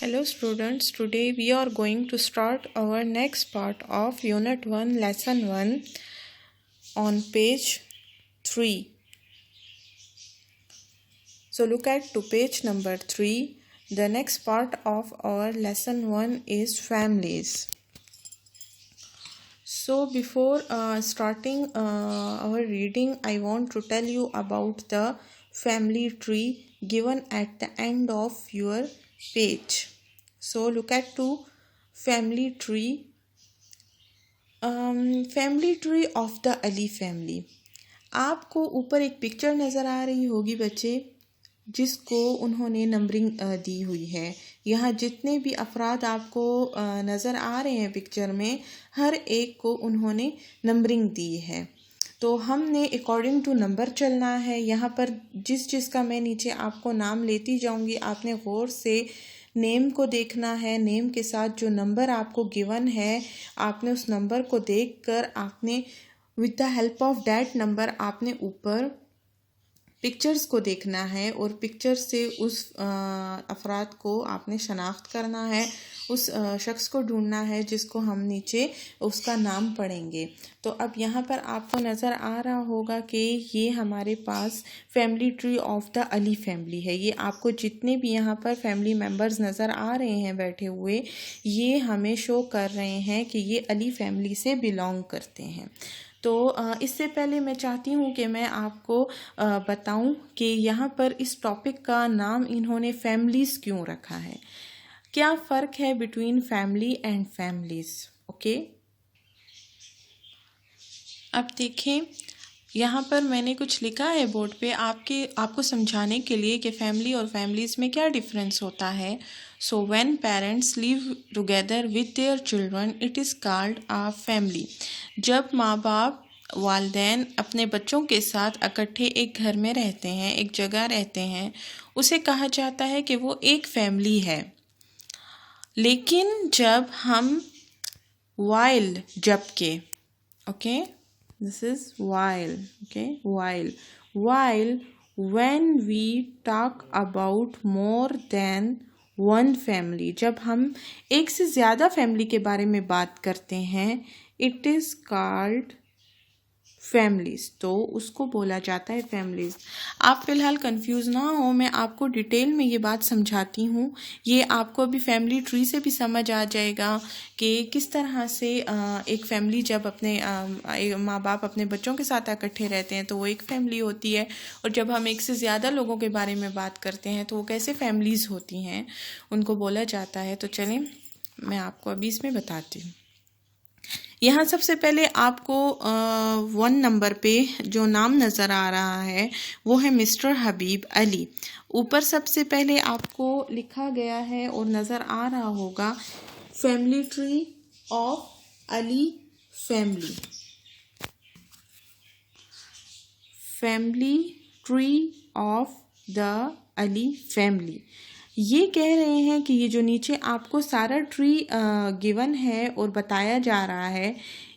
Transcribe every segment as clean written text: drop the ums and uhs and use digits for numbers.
Hello students, today we are going to start our next part of Unit 1, Lesson 1 on page 3. So look at to page number 3. The next part of our Lesson 1 is families. So before starting our reading, I want to tell you about the family tree given at the end of your page. So look at to family tree. Family tree of the Ali family. आपको ऊपर एक picture नज़र आ रही होगी बच्चे, जिसको उन्होंने numbering दी हुई है. यहाँ जितने भी अफराद आपको नज़र आ रहे हैं पिक्चर में, हर एक को उन्होंने नंबरिंग दी है. तो हमने अकॉर्डिंग टू नंबर चलना है. यहाँ पर जिसका मैं नीचे आपको नाम लेती जाऊँगी, आपने गौर से नेम को देखना है. नेम के साथ जो नंबर आपको गिवन है, आपने उस नंबर को देखकर आपने with the help of that number आपने ऊपर पिक्चर्स को देखना है और पिक्चर से उस अफराद को आपने शनाख्त करना है, उस शख्स को ढूंढना है जिसको हम नीचे उसका नाम पढ़ेंगे. तो अब यहाँ पर आपको नज़र आ रहा होगा कि ये हमारे पास family tree of the Ali family है. ये आपको जितने भी यहाँ पर फैमिली मेम्बर्स नज़र आ रहे हैं बैठे हुए, ये हमें शो कर रहे हैं कि ये अली फैमिली से बिलोंग करते हैं. तो इससे पहले मैं चाहती हूँ कि मैं आपको बताऊँ कि यहाँ पर इस टॉपिक का नाम इन्होंने फैमिलीज़ क्यों रखा है, क्या फ़र्क है between family and families. Okay, अब देखें यहाँ पर मैंने कुछ लिखा है बोर्ड पे आपको समझाने के लिए कि फैमिली और फैमिलीज़ में क्या डिफरेंस होता है. So when parents live together with their children it is called a family. जब माँ बाप वालिदैन अपने बच्चों के साथ इकट्ठे एक घर में रहते हैं, एक जगह रहते हैं, उसे कहा जाता है कि वो एक फैमिली है. लेकिन जब हम जबकि okay, this is while. Okay, while when we talk about more than one family, जब हम एक से ज़्यादा फैमिली के बारे में बात करते हैं, it is called फैमिलीज़. तो उसको बोला जाता है फैमिलीज़. आप फ़िलहाल कंफ्यूज ना हो, मैं आपको डिटेल में ये बात समझाती हूँ. ये आपको अभी फैमिली ट्री से भी समझ आ जाएगा कि किस तरह से एक फैमिली जब अपने माँ बाप अपने बच्चों के साथ इकट्ठे रहते हैं तो वो एक फैमिली होती है, और जब हम एक से ज़्यादा लोगों के बारे में बात करते हैं तो वो कैसे फैमिलीज़ होती हैं, उनको बोला जाता है. तो चलें मैं आपको अभी इसमें बताती हूँ. यहाँ सबसे पहले आपको 1 नंबर पे जो नाम नज़र आ रहा है वो है मिस्टर हबीब अली. ऊपर सबसे पहले आपको लिखा गया है और नज़र आ रहा होगा family tree of Ali family. Family tree of the Ali family. ये कह रहे हैं कि ये जो नीचे आपको सारा ट्री गिवन है और बताया जा रहा है,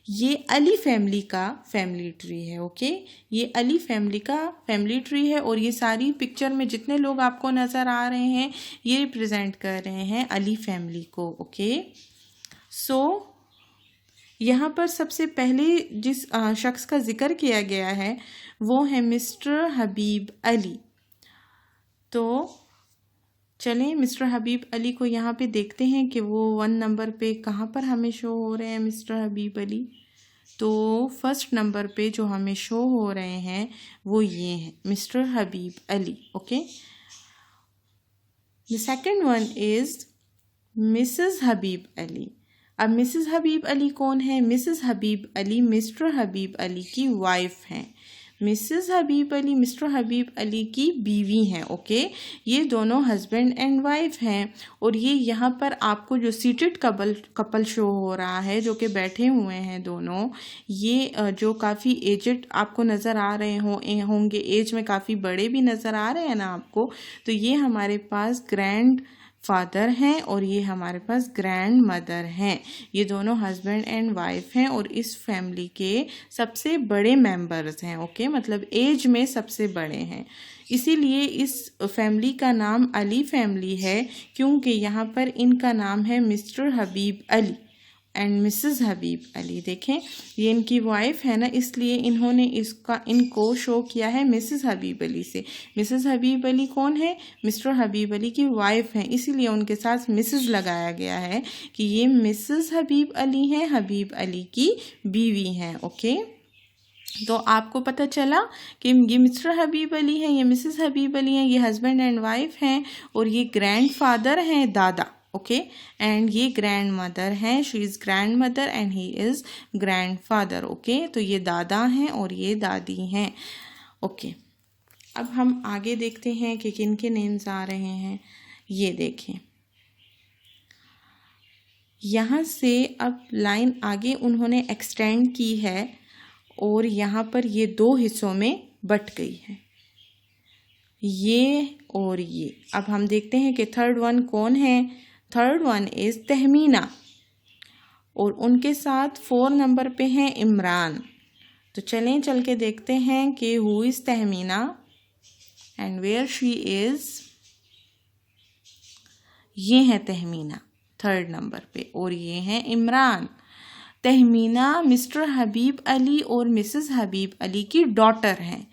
ये अली फैमिली का फैमिली ट्री है. ओके, ये अली फैमिली का फैमिली ट्री है और ये सारी पिक्चर में जितने लोग आपको नज़र आ रहे हैं ये रिप्रेजेंट कर रहे हैं अली फैमिली को. ओके, सो यहाँ पर सबसे पहले जिस शख्स का जिक्र किया गया है वो है मिस्टर हबीब अली. तो चलें मिस्टर हबीब अली को यहाँ पे देखते हैं कि वो 1 नंबर पे कहाँ पर हमें शो हो रहे हैं मिस्टर हबीब अली. तो फर्स्ट नंबर पे जो हमें शो हो रहे हैं वो ये हैं Mr Habib Ali. Okay, the second one is Mrs Habib Ali. अब मिसेस हबीब अली कौन है? मिसेस हबीब अली मिस्टर हबीब अली की वाइफ हैं. मिसेस हबीब अली मिस्टर हबीब अली की बीवी हैं. ओके, ये दोनों हस्बैंड एंड वाइफ हैं. और ये यहाँ पर आपको जो सीटेड कपल शो हो रहा है, जो कि बैठे हुए हैं दोनों, ये जो काफ़ी एजड आपको नज़र आ रहे होंगे, एज में काफ़ी बड़े भी नज़र आ रहे हैं ना आपको. तो ये हमारे पास ग्रैंड फादर हैं और ये हमारे पास ग्रैंड मदर हैं। ये दोनों हस्बैंड एंड वाइफ हैं और इस फैमिली के सबसे बड़े मेंबर्स हैं। ओके, मतलब एज में सबसे बड़े हैं, इसीलिए इस फैमिली का नाम अली फैमिली है, क्योंकि यहाँ पर इनका नाम है Mr Habib Ali and Mrs Habib Ali. देखें, ये इनकी वाइफ है ना, इसलिए इन्होंने इनको शो किया है मिसेस हबीब अली से। मिसेस हबीब अली कौन है? मिस्टर हबीब अली की वाइफ हैं, इसीलिए उनके साथ मिसेस लगाया गया है कि ये मिसेस हबीब अली हैं, हबीब अली की बीवी हैं। ओके, तो आपको पता चला कि ये मिस्टर हबीब अली हैं, ये मिसेस हबीब अली हैं, ये हस्बैंड एंड वाइफ हैं और ये ग्रैंड फादर हैं, दादा। ओके, एंड ये ग्रैंड मदर हैं, she is grand mother and he is grand father. Okay, तो ये दादा हैं और ये दादी हैं। ओके, अब हम आगे देखते हैं कि किन के नेम्स आ रहे हैं। ये देखें, यहाँ से अब लाइन आगे उन्होंने एक्सटेंड की है और यहाँ पर ये दो हिस्सों में बट गई है, ये और ये। अब हम देखते हैं कि थर्ड वन कौन है। थर्ड वन इज़ तहमीना और उनके साथ 4 नंबर पे हैं इमरान। तो चलें चल के देखते हैं कि who is Tahmina and where she is. ये है तहमीना 3rd नंबर पे और ये हैं इमरान। तहमीना मिस्टर हबीब अली और मिसेस हबीब अली की डॉटर हैं।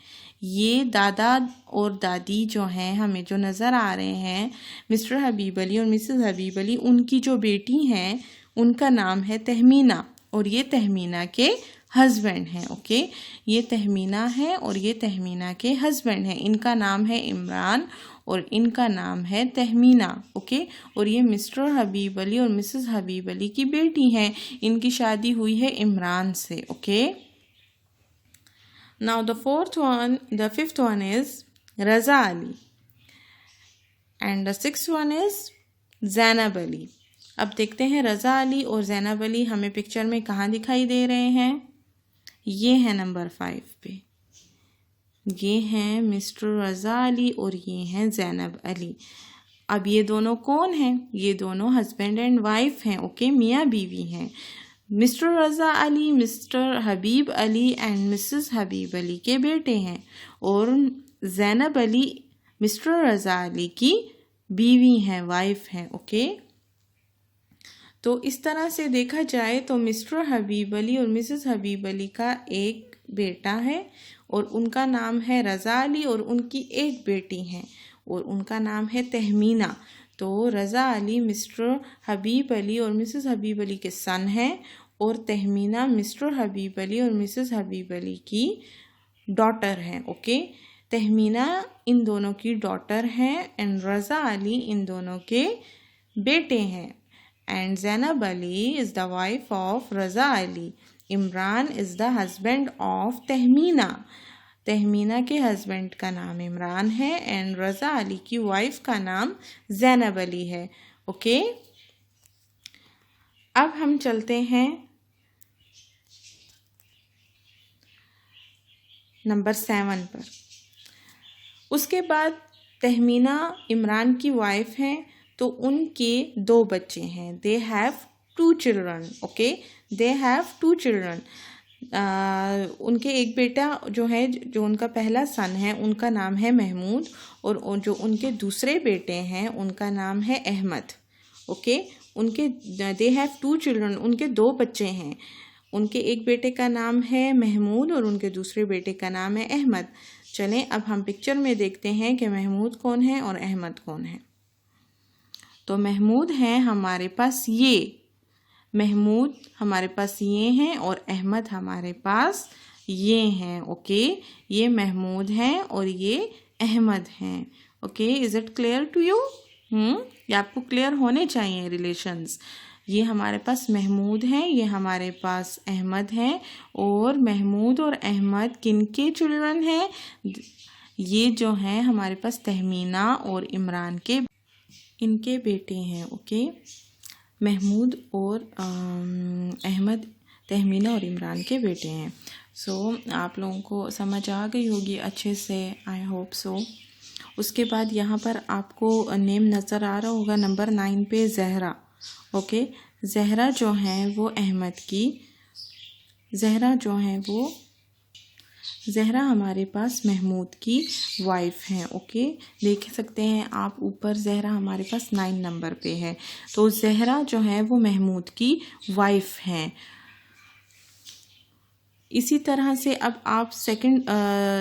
ये दादा और दादी जो हैं हमें जो नज़र आ रहे हैं, मिस्टर हबीब अली और मिसेस हबीब अली, उनकी जो बेटी हैं उनका नाम है तहमीना और ये तहमीना के हस्बैंड हैं। ओके, ये तहमीना है और ये तहमीना के हस्बैंड हैं। इनका नाम है इमरान और इनका नाम है तहमीना। ओके, और ये मिस्टर हबीब अली और मिसेस हबीब अली की बेटी हैं। इनकी शादी हुई है इमरान से। Okay, now the 5th one is Raza Ali and the 6th one is Zainab Ali. अब देखते हैं रज़ा अली और ज़ैनब अली हमें पिक्चर में कहाँ दिखाई दे रहे हैं। ये है नंबर 5 पे, ये हैं मिस्टर रज़ा अली और ये हैं ज़ैनब अली। अब ये दोनों कौन हैं? ये दोनों हस्बैंड एंड वाइफ हैं। ओके, मियाँ बीवी हैं। Mr Raza Ali Mr Habib Ali and Mrs Habib Ali के बेटे हैं और ज़ैनब अली मिस्टर रज़ा अली की बीवी हैं, वाइफ हैं। ओके, तो इस तरह से देखा जाए तो मिस्टर हबीब अली और मिसेस हबीब अली का एक बेटा है और उनका नाम है रज़ा अली और उनकी एक बेटी है और उनका नाम है तहमीना। तो रज़ा अली मिस्टर हबीब अली और मिसेस हबीब अली के सन हैं और तहमीना मिस्टर हबीब अली और मिसेस हबीब अली की डॉटर हैं। ओके, तहमीना इन दोनों की डॉटर हैं एंड रज़ा अली इन दोनों के बेटे हैं and Zainab Ali is the wife of Raza Ali. Imran is the husband of Tahmina. Tahmina के हस्बैंड का नाम इमरान है एंड रज़ा अली की वाइफ का नाम ज़ैनब अली है। ओके, अब हम चलते हैं नंबर 7 पर। उसके बाद तहमीना इमरान की वाइफ हैं तो उनके 2 बच्चे हैं। They have 2 children. Okay, they have 2 children. उनके एक बेटा जो है, जो उनका पहला सन है, उनका नाम है महमूद और जो उनके दूसरे बेटे हैं उनका नाम है अहमद। ओके, उनके दे हैव 2 चिल्ड्रन, उनके 2 बच्चे हैं। उनके एक बेटे का नाम है महमूद और उनके दूसरे बेटे का नाम है अहमद। चलें अब हम पिक्चर में देखते हैं कि महमूद कौन है और अहमद कौन है। तो महमूद हैं हमारे पास ये, महमूद हमारे पास ये हैं और अहमद हमारे पास ये हैं। ओके, ये महमूद हैं और ये अहमद हैं। Okay, is it clear to you? ये आपको क्लियर होने चाहिए रिलेशंस। ये हमारे पास महमूद हैं, ये हमारे पास अहमद हैं और महमूद और अहमद किनके चिल्ड्रन हैं? ये जो हैं हमारे पास तहमीना और इमरान के इनके बेटे हैं। ओके, महमूद और अहमद तहमीना और इमरान के बेटे हैं। सो आप लोगों को समझ आ गई होगी अच्छे से, आई होप सो। उसके बाद यहाँ पर आपको नेम नज़र आ रहा होगा नंबर 9 पे ज़हरा। ओके, ज़हरा जो है वो अहमद की, ज़हरा हमारे पास महमूद की वाइफ हैं। ओके, देख सकते हैं आप ऊपर ज़हरा हमारे पास 9 नंबर पे है। तो ज़हरा जो है वो महमूद की वाइफ हैं। इसी तरह से अब आप सेकंड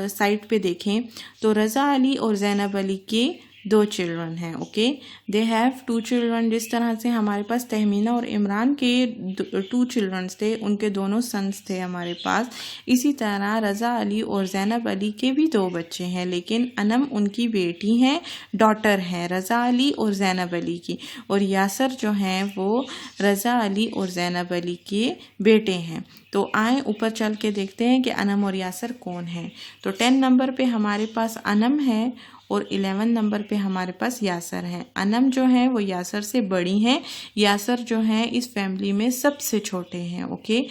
साइड पे देखें तो रज़ा अली और ज़ैनब अली के 2 चिल्ड्रन हैं। Okay, they have 2 children. जिस तरह से हमारे पास तहमीना और इमरान के 2 चिल्ड्रंस थे, उनके दोनों सन्स थे हमारे पास, इसी तरह रज़ा अली और ज़ैनब अली के भी 2 बच्चे हैं, लेकिन अनम उनकी बेटी हैं, डॉटर हैं रज़ा अली और ज़ैनब अली की, और यासर जो हैं वो रज़ा अली और ज़ैनब अली के बेटे हैं। तो आए ऊपर चल के देखते हैं कि अनम और यासर कौन हैं। तो 10 नंबर पे हमारे पास अनम है और 11 नंबर पे हमारे पास यासर हैं। अनम जो है वो यासर से बड़ी हैं, यासर जो हैं इस फैमिली में सबसे छोटे हैं। ओके,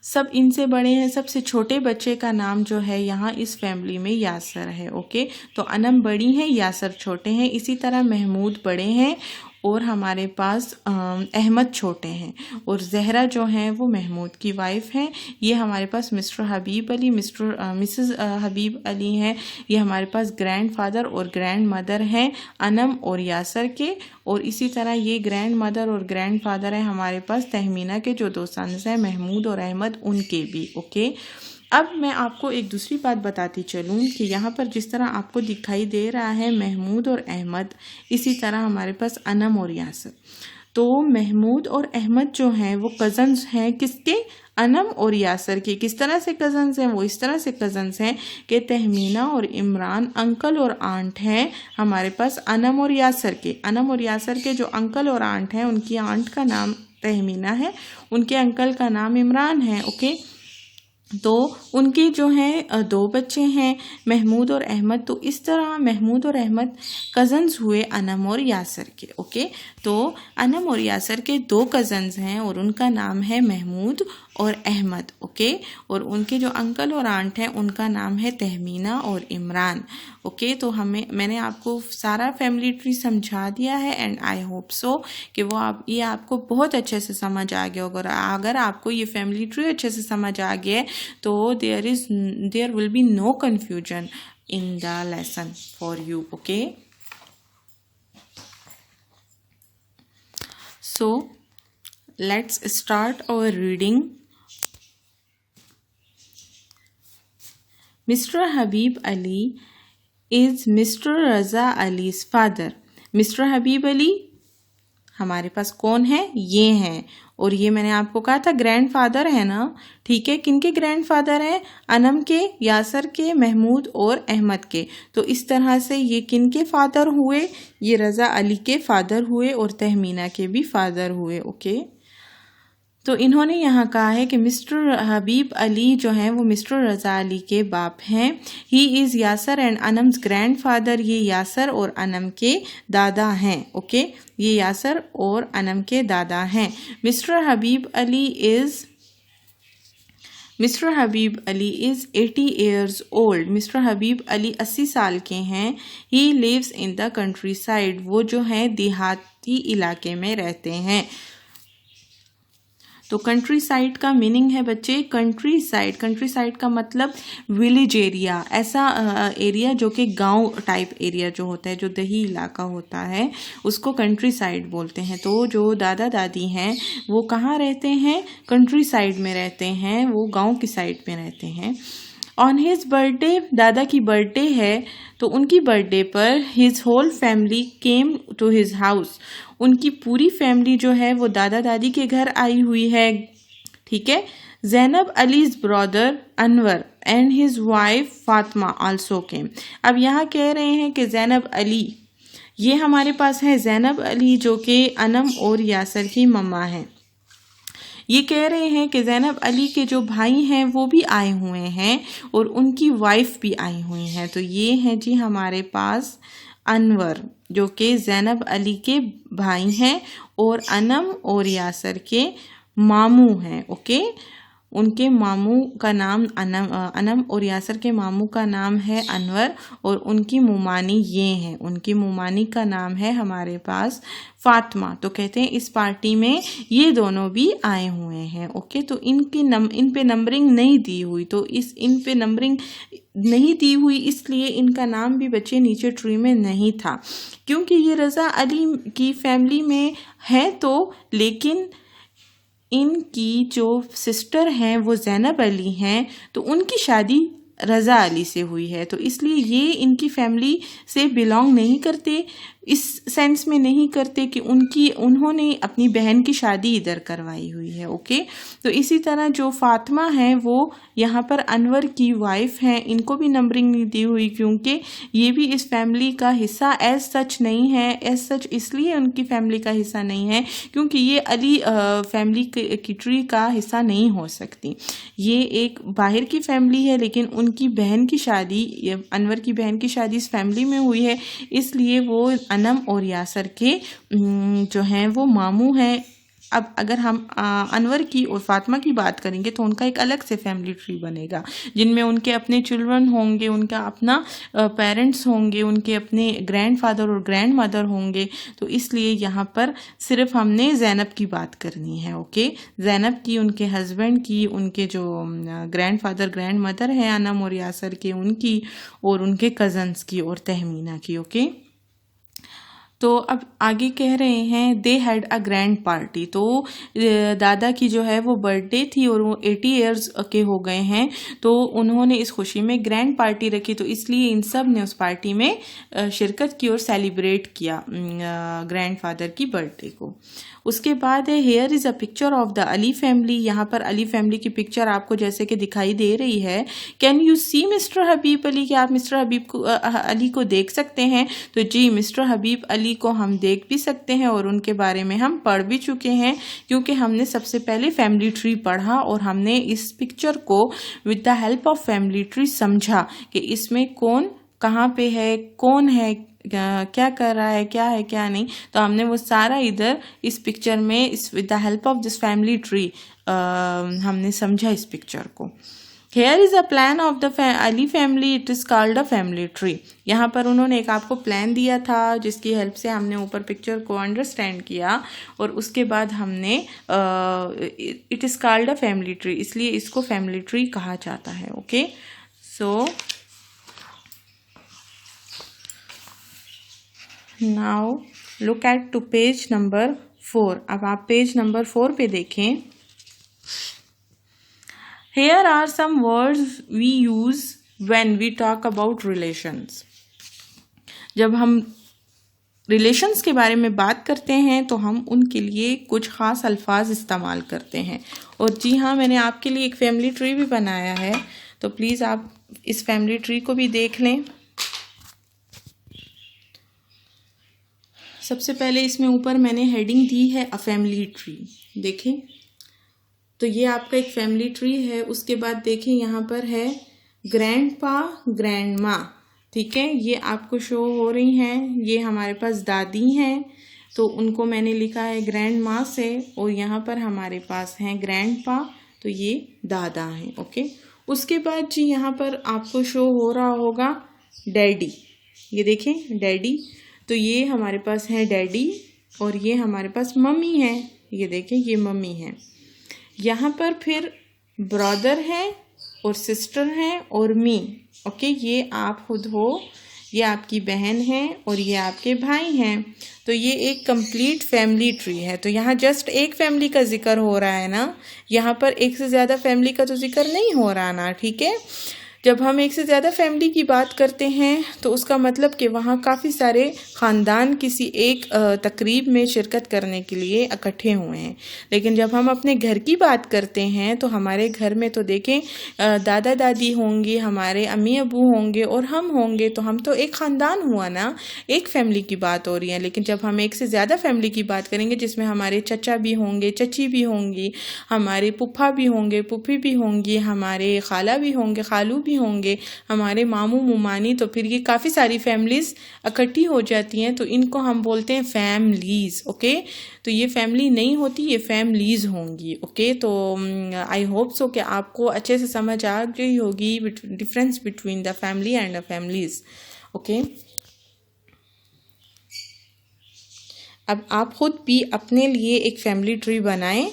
सब इनसे बड़े हैं। सबसे छोटे बच्चे का नाम जो है यहाँ इस फैमिली में यासर है। ओके, तो अनम बड़ी हैं, यासर छोटे हैं। इसी तरह महमूद बड़े हैं और हमारे पास अहमद छोटे हैं, और ज़हरा जो हैं वो महमूद की वाइफ हैं। ये हमारे पास मिस्टर हबीब अली, मिसेस हबीब अली हैं। ये हमारे पास ग्रैंडफादर और ग्रैंड मदर हैं अनम और यासर के, और इसी तरह ये ग्रैंड मदर और ग्रैंडफादर हैं हमारे पास तहमीना के जो 2 सन्स हैं महमूद और अहमद, उनके भी। ओके, अब मैं आपको एक दूसरी बात बताती चलूँ कि यहाँ पर जिस तरह आपको दिखाई दे रहा है महमूद और अहमद, इसी तरह हमारे पास अनम और यासर। तो महमूद और अहमद जो हैं वो कज़न्स हैं किसके? अनम और यासर के। किस तरह से कज़न्स हैं? वो इस तरह से कज़न्स हैं कि तहमीना और इमरान अंकल और आंट हैं हमारे पास अनम और यासर के। अनम और यासर के जो अंकल और आंट हैं, उनकी आंट का नाम तहमीना है, उनके अंकल का नाम इमरान है। ओके, तो उनके जो हैं 2 बच्चे हैं महमूद और अहमद। तो इस तरह महमूद और अहमद कज़न्स हुए अनम और यासर के। ओके, तो अनम और यासर के 2 कज़न्स हैं और उनका नाम है महमूद और अहमद। ओके, और उनके जो अंकल और आंट हैं उनका नाम है तहमीना और इमरान। ओके, तो मैंने आपको सारा फैमिली ट्री समझा दिया है, एंड आई होप सो कि ये आपको बहुत अच्छे से समझ आ गया होगा। अगर आपको ये फैमिली ट्री अच्छे से समझ आ गया है तो there will be no confusion in the lesson for you. Okay, so let's start our reading. Mr. Habib Ali is Mr. Raza Ali's father. Mr. Habib Ali हमारे पास कौन है? ये हैं, और ये मैंने आपको कहा था ग्रैंडफादर है ना। ठीक है, किनके ग्रैंडफादर हैं? अनम के, यासर के, महमूद और अहमद के। तो इस तरह से ये किनके फादर हुए? ये रज़ा अली के फादर हुए और तहमीना के भी फादर हुए। ओके, तो इन्होंने यहाँ कहा है कि मिस्टर हबीब अली जो हैं वो मिस्टर रज़ा अली के बाप हैं। He is Yasir and Anam's grandfather. ये यासर और अनम के दादा हैं। ओके, ये यासर और अनम के दादा हैं। Mr Habib Ali is 80 years old. Mr Habib Ali 80 साल के हैं। He lives in the countryside. वो जो है देहाती इलाके में रहते हैं। तो कंट्री साइड का मीनिंग है बच्चे, कंट्री साइड का मतलब विलेज एरिया, ऐसा एरिया जो कि गांव टाइप एरिया जो होता है, जो दही इलाका होता है, उसको कंट्री साइड बोलते हैं। तो जो दादा दादी हैं वो कहाँ रहते हैं? कंट्री साइड में रहते हैं, वो गांव की साइड में रहते हैं। ऑन हिज बर्थडे, दादा की बर्थडे है तो उनकी बर्थडे पर his whole family came to his house. उनकी पूरी फैमिली जो है वो दादा दादी के घर आई हुई है। ठीक है, Zainab allies brother Anwar and his wife Fatima also केम। अब यहाँ कह रहे हैं कि ज़ैनब अली, ये हमारे पास है ज़ैनब अली जो कि अनम और यासर की मम्मा हैं। ये कह रहे हैं कि ज़ैनब अली के जो भाई हैं वो भी आए हुए हैं और उनकी वाइफ भी आई हुई हैं। तो ये हैं जी हमारे पास अनवर जो कि ज़ैनब अली के भाई हैं और अनम और यासर के मामू हैं। ओके, उनके मामू का नाम अनम और यासर के मामू का नाम है अनवर और उनकी मुमानी ये हैं। उनकी मुमानी का नाम है हमारे पास फातिमा। तो कहते हैं इस पार्टी में ये दोनों भी आए हुए हैं। ओके, तो इन पे नंबरिंग नहीं दी हुई, तो इन पे नंबरिंग नहीं दी हुई इसलिए इनका नाम भी बच्चे नीचे ट्री में नहीं था, क्योंकि ये रज़ा अली की फैमिली में है तो, लेकिन इनकी जो सिस्टर हैं वो ज़ैनब अली हैं, तो उनकी शादी रज़ा अली से हुई है, तो इसलिए ये इनकी फैमिली से बिलोंग नहीं करते, इस सेंस में नहीं करते कि उन्होंने अपनी बहन की शादी इधर करवाई हुई है। ओके, तो इसी तरह जो फातिमा है वो यहाँ पर अनवर की वाइफ हैं, इनको भी नंबरिंग नहीं दी हुई क्योंकि ये भी इस फैमिली का हिस्सा एज सच नहीं है। एज सच इसलिए उनकी फैमिली का हिस्सा नहीं है क्योंकि ये अली फैमिली की ट्री का हिस्सा नहीं हो सकती। ये एक बाहर की फैमिली है, लेकिन उनकी बहन की शादी, अनवर की बहन की शादी इस फैमिली में हुई है, इसलिए वो अनम और यासर के जो हैं वो मामू हैं। अब अगर हम अनवर की और फातिमा की बात करेंगे तो उनका एक अलग से फैमिली ट्री बनेगा, जिनमें उनके अपने चिल्ड्रन होंगे, उनका अपना पेरेंट्स होंगे, उनके अपने ग्रैंडफादर और ग्रैंड मदर होंगे। तो इसलिए यहाँ पर सिर्फ हमने ज़ैनब की बात करनी है। ओके, ज़ैनब की, उनके हस्बैंड की, उनके जो ग्रैंडफादर ग्रैंड मदर हैं अनम और यासर के, उनकी, और उनके कज़न्स की और तहमीना की। ओके, तो अब आगे कह रहे हैं they had a grand party. तो दादा की जो है वो बर्थडे थी और वो 80 ईयर्स के हो गए हैं, तो उन्होंने इस खुशी में ग्रैंड पार्टी रखी, तो इसलिए इन सब ने उस पार्टी में शिरकत की और सेलिब्रेट किया ग्रैंडफादर की बर्थडे को। उसके बाद है here is a picture of the Ali family. यहाँ पर अली फैमिली की पिक्चर आपको जैसे कि दिखाई दे रही है। Can you see mister Habib Ali, कि आप मिस्टर हबीब को अली को देख सकते हैं? तो जी, मिस्टर हबीब अली को हम देख भी सकते हैं और उनके बारे में हम पढ़ भी चुके हैं, क्योंकि हमने सबसे पहले फैमिली ट्री पढ़ा और हमने इस पिक्चर को with the help of family tree समझा कि इसमें कौन कहाँ पे है, कौन है, क्या कर रहा है, क्या है क्या नहीं। तो हमने वो सारा इधर इस पिक्चर में इस with the help of this family tree हमने समझा इस पिक्चर को। Here is a plan of the Ali family, it is called a family tree. यहाँ पर उन्होंने एक आपको प्लान दिया था जिसकी हेल्प से हमने ऊपर पिक्चर को अंडरस्टैंड किया और उसके बाद हमने it is called a family tree, इसलिए इसको फैमिली ट्री कहा जाता है। Okay, so now look at to page number 4। अब आप पेज नंबर 4 पे देखें। Here are some words we use when we talk about relations. जब हम रिलेशंस के बारे में बात करते हैं तो हम उनके लिए कुछ ख़ास अल्फाज इस्तेमाल करते हैं। और जी हाँ, मैंने आपके लिए एक फैमिली ट्री भी बनाया है, तो प्लीज़ आप इस फैमिली ट्री को भी देख लें। सबसे पहले इसमें ऊपर मैंने हेडिंग दी है अ फैमिली ट्री। देखें, तो ये आपका एक फैमिली ट्री है। उसके बाद देखें यहाँ पर है ग्रैंडपा ग्रैंड माँ, ठीक है, ये आपको शो हो रही हैं। ये हमारे पास दादी हैं, तो उनको मैंने लिखा है ग्रैंड माँ से, और यहाँ पर हमारे पास हैं ग्रैंडपा, तो ये दादा हैं। ओके, उसके बाद जी यहाँ पर आपको शो हो रहा होगा डैडी। ये देखें डैडी, तो ये हमारे पास है डैडी, और ये हमारे पास मम्मी है। ये देखें, ये मम्मी है। यहाँ पर फिर ब्रदर है और सिस्टर हैं और मी। ओके, ये आप खुद हो, ये आपकी बहन है और ये आपके भाई हैं। तो ये एक कंप्लीट फैमिली ट्री है। तो यहाँ जस्ट एक फैमिली का जिक्र हो रहा है ना, यहाँ पर एक से ज़्यादा फैमिली का तो जिक्र नहीं हो रहा ना, ठीक है। जब हम एक से ज़्यादा फैमिली की बात करते हैं तो उसका मतलब कि वहाँ काफ़ी सारे ख़ानदान किसी एक तकरीब में शिरकत करने के लिए इकट्ठे हुए हैं। लेकिन जब हम अपने घर की बात करते हैं तो हमारे घर में तो देखें दादा दादी होंगे, हमारे अम्मी अबू होंगे और हम होंगे, तो हम तो एक ख़ानदान हुआ ना, एक फैमिली की बात हो रही है। लेकिन जब हम एक से ज़्यादा फैमिली की बात करेंगे जिसमें हमारे चचा भी होंगे, चची भी होंगी, हमारे पुप्पा भी होंगे, पुप्पी भी होंगी, हमारे खाला भी होंगे, खालू भी भी होंगे, हमारे मामू मुमानी, तो फिर ये काफ़ी सारी फैमिलीज़ इकट्ठी हो जाती हैं, तो इनको हम बोलते हैं फैमिलीज़। ओके, तो ये फैमिली नहीं होती, ये फैमिलीज़ होंगी। ओके, तो आई होप सो कि आपको अच्छे से समझ आ गई होगी difference between the family and the families. Okay, अब आप खुद भी अपने लिए एक फैमिली ट्री बनाएं,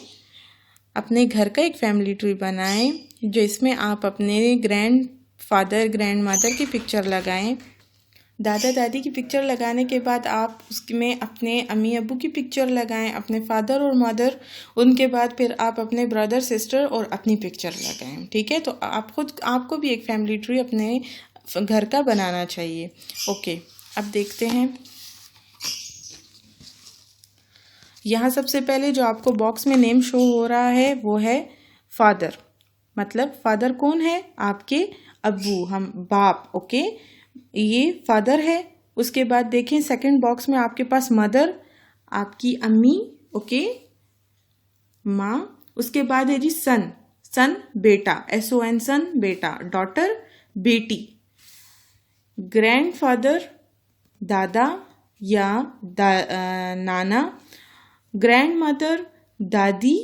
अपने घर का एक फैमिली ट्री बनाएं, जो इसमें आप अपने ग्रैंड फादर ग्रैंड मदर की पिक्चर लगाएं। दादा दादी की पिक्चर लगाने के बाद आप उसमें अपने अम्मी अब्बू की पिक्चर लगाएं, अपने फादर और मदर, उनके बाद फिर आप अपने ब्रदर सिस्टर और अपनी पिक्चर लगाएं। ठीक है, तो आपको भी एक फैमिली ट्री अपने घर का बनाना चाहिए। ओके, अब देखते हैं। यहाँ सबसे पहले जो आपको बॉक्स में नेम शो हो रहा है वो है फादर, मतलब फादर कौन है? आपके अब्बू, हम बाप। ओके, ये फादर है। उसके बाद देखें सेकंड बॉक्स में आपके पास मदर, आपकी अम्मी। ओके, माँ। उसके बाद है जी सन, सन बेटा, SON सन बेटा, डॉटर बेटी, ग्रैंडफादर दादा या नाना, ग्रैंड मदर दादी,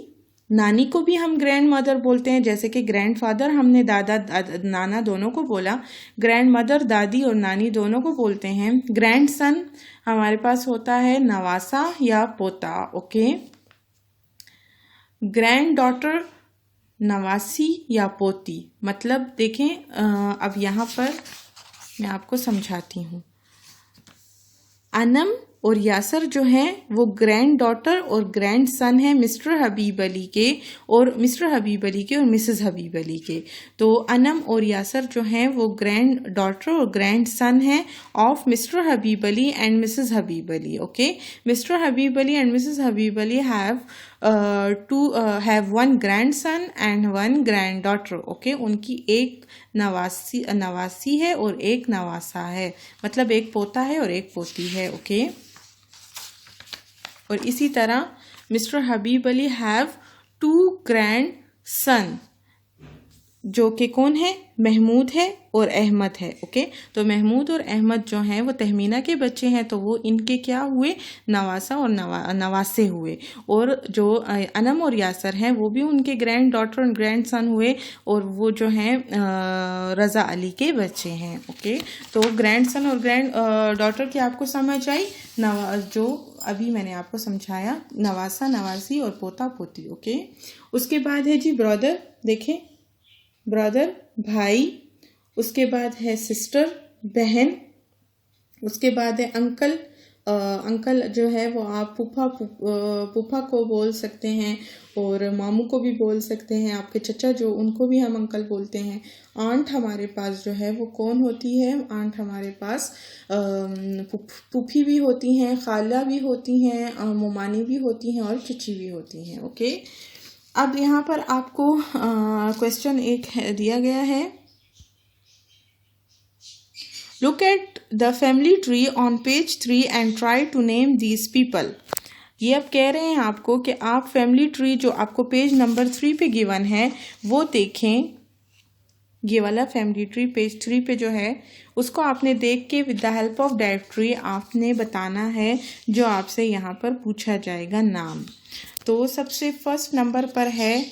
नानी को भी हम ग्रैंड मदर बोलते हैं, जैसे कि ग्रैंडफादर हमने दादा नाना दोनों को बोला, ग्रैंड मदर दादी और नानी दोनों को बोलते हैं। ग्रैंड सन हमारे पास होता है नवासा या पोता। ओके, ग्रैंड डॉटर नवासी या पोती। मतलब देखें, अब यहाँ पर मैं आपको समझाती हूँ। अनम और यासर जो हैं वो ग्रैंड डॉटर और ग्रैंड सन है मिस्टर हबीब अली के और मिसेस हबीब अली के। तो अनम और यासर जो हैं वो ग्रैंड डॉटर और ग्रैंड सन है of mister Habib Ali and Mrs Habib Ali. Okay, mister Habib Ali and Mrs Habib Ali have one grand son and one grand daughter. Okay, उनकी एक नवासी है और एक नवासा है, मतलब एक पोता है और एक पोती है। ओके, और इसी तरह mister Habib Ali have 2 grand son, जो कि कौन है? महमूद है और अहमद है। ओके, तो महमूद और अहमद जो हैं वो तहमीना के बच्चे हैं, तो वो इनके क्या हुए? नवासा और नवासे हुए। और जो अनम और यासर हैं वो भी उनके ग्रैंड डॉटर और ग्रैंड सन हुए, और वो जो हैं रज़ा अली के बच्चे हैं। ओके, तो ग्रैंड सन और ग्रैंड डॉटर की आपको समझ आई? जो अभी मैंने आपको समझाया, नवासा नवासी और पोता पोती। ओके, उसके बाद है जी ब्रदर। देखें, ब्रदर भाई, उसके बाद है सिस्टर बहन, उसके बाद है अंकल। अंकल जो है वो आप फूफा को बोल सकते हैं और मामू को भी बोल सकते हैं। आपके चचा जो, उनको भी हम अंकल बोलते हैं। आंट हमारे पास जो है वो कौन होती है? आंट हमारे पास फूफी भी होती हैं, खाला भी होती हैं, मुमानी भी होती हैं और चची भी होती हैं। ओके, अब यहाँ पर आपको क्वेश्चन एक दिया गया है। Look at the family tree on page 3 and try to name these people. ये अब कह रहे हैं आपको कि आप फैमिली ट्री जो आपको पेज नंबर 3 पे गिवन है वो देखें। ये वाला फैमिली ट्री पेज 3 पे जो है उसको आपने देख के with the help of directory आपने बताना है जो आपसे यहाँ पर पूछा जाएगा नाम। तो सबसे फर्स्ट नंबर पर है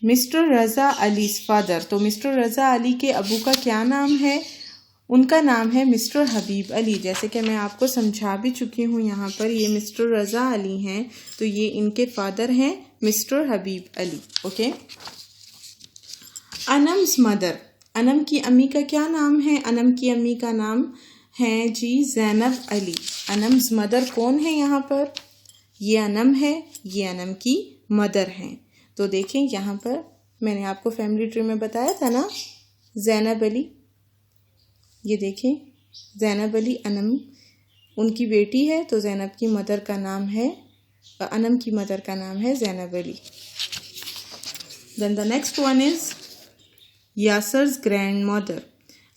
मिस्टर रज़ा अली's फादर। तो मिस्टर रज़ा अली के अबू का क्या नाम है? उनका नाम है मिस्टर हबीब अली। जैसे कि मैं आपको समझा भी चुकी हूँ, यहाँ पर ये मिस्टर रज़ा अली हैं, तो ये इनके फादर हैं Mr Habib Ali. Okay, अनम्स mother, Anam की अम्मी का क्या नाम है? अनम की अम्मी का नाम है जी ज़ैनब अली। अनम्स मदर कौन है यहाँ पर? ये अनम है, ये अनम की मदर हैं। तो देखें यहाँ पर मैंने आपको फैमिली ट्री में बताया था ना, ज़ैनब अली। ये देखें ज़ैनब अली अनम उनकी बेटी है, तो ज़ैनब की मदर का नाम है, अनम की मदर का नाम है Zainab Ali. Then the next one is Yasir's grandmother.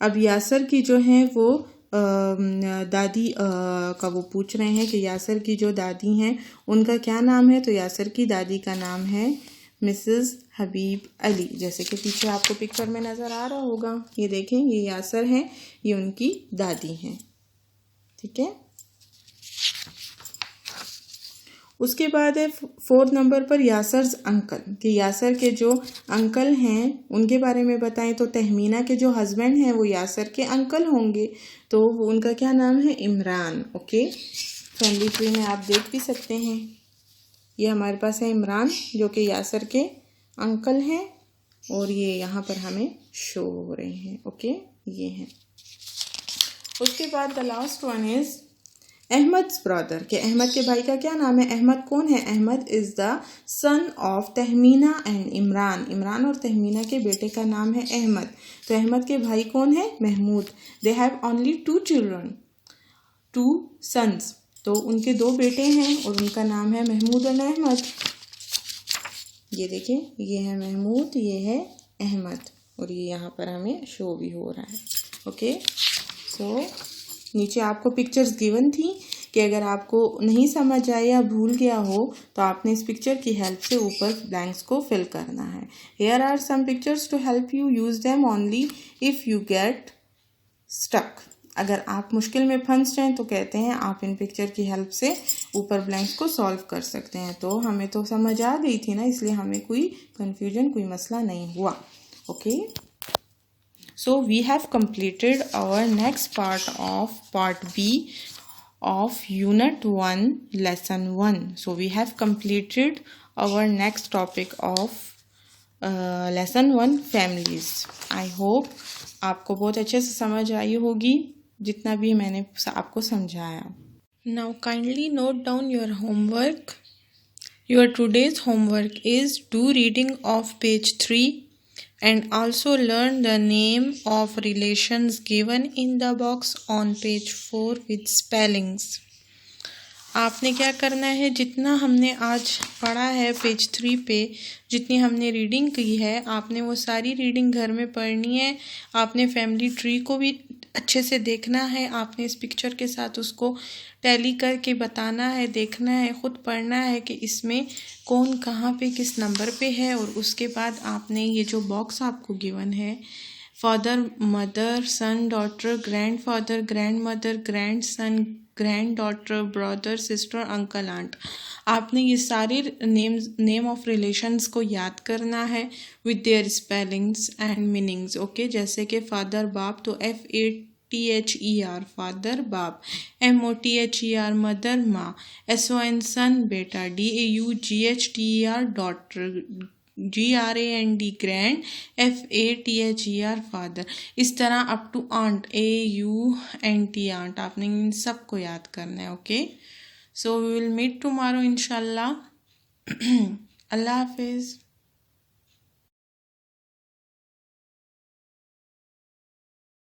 अब यासर की जो है वो दादी का वो पूछ रहे हैं कि यासर की जो दादी हैं उनका क्या नाम है? तो यासर की दादी का नाम है मिसेस हबीब अली, जैसे कि पीछे आपको पिक्चर में नज़र आ रहा होगा। ये देखें, ये यासर हैं, ये उनकी दादी हैं। ठीक है। उसके बाद है 4 नंबर पर यासर्स अंकल, कि यासर के जो अंकल हैं उनके बारे में बताएं। तो तहमीना के जो हस्बैंड हैं वो यासर के अंकल होंगे, तो उनका क्या नाम है? इमरान। ओके, फैमिली ट्री में आप देख भी सकते हैं। ये हमारे पास है इमरान जो कि यासर के अंकल हैं, और ये यहाँ पर हमें शो हो रहे हैं। ओके, ये हैं। उसके बाद the last one is Ahmad's brother, के अहमद के भाई का क्या नाम है? अहमद कौन है? Ahmed is the son of Tahmina and Imran. Imran और तहमीना के बेटे का नाम है अहमद। तो अहमद के भाई कौन है? Mahmood. They have only 2 children, 2 sons. तो उनके 2 बेटे हैं और उनका नाम है महमूद और अहमद। ये देखें, ये है महमूद, ये है अहमद, और ये यहाँ पर हमें शो भी हो रहा है। ओके, सो नीचे आपको पिक्चर्स गिवन थी कि अगर आपको नहीं समझ आए या भूल गया हो तो आपने इस पिक्चर की हेल्प से ऊपर ब्लैंक्स को फिल करना है। Here are some pictures to help you, use them only if you get stuck. अगर आप मुश्किल में फंस जाएं तो कहते हैं आप इन पिक्चर की हेल्प से ऊपर ब्लैंक्स को सॉल्व कर सकते हैं। तो हमें तो समझ आ गई थी ना, इसलिए हमें कोई कन्फ्यूजन, कोई मसला नहीं हुआ। Okay, so we have completed our next part of part B of unit 1 lesson 1. So we have completed our next topic of lesson 1 families. I hope आपको बहुत अच्छे से समझ आई होगी जितना भी मैंने आपको समझाया। Now kindly note down your homework. Your today's homework is do reading of page 3 and also learn the name of relations given in the box on page 4 with spellings. आपने क्या करना है, जितना हमने आज पढ़ा है पेज 3 पे, जितनी हमने रीडिंग की है, आपने वो सारी रीडिंग घर में पढ़नी है। आपने फैमिली ट्री को भी अच्छे से देखना है, आपने इस पिक्चर के साथ उसको टैली करके बताना है, देखना है, ख़ुद पढ़ना है कि इसमें कौन कहाँ पे किस नंबर पे है। और उसके बाद आपने ये जो बॉक्स आपको गिवन है, father, mother, son, daughter, grandfather, grandmother, grandson, granddaughter, brother, sister, uncle, aunt, आपने ये सारे नेम ऑफ रिलेशंस को याद करना है with their spellings and meanings. Okay, जैसे कि फादर बाप, तो FATHER फादर बाप, MOTHER मदर माँ, SON सन बेटा, DAUGHTER daughter, GRAND grand, FATHER father. इस तरह up to aunt, AUNT aunt, आपने इन सब को याद करना है। Okay, so we will meet tomorrow इंशाल्लाह। अल्लाह हाफिज़।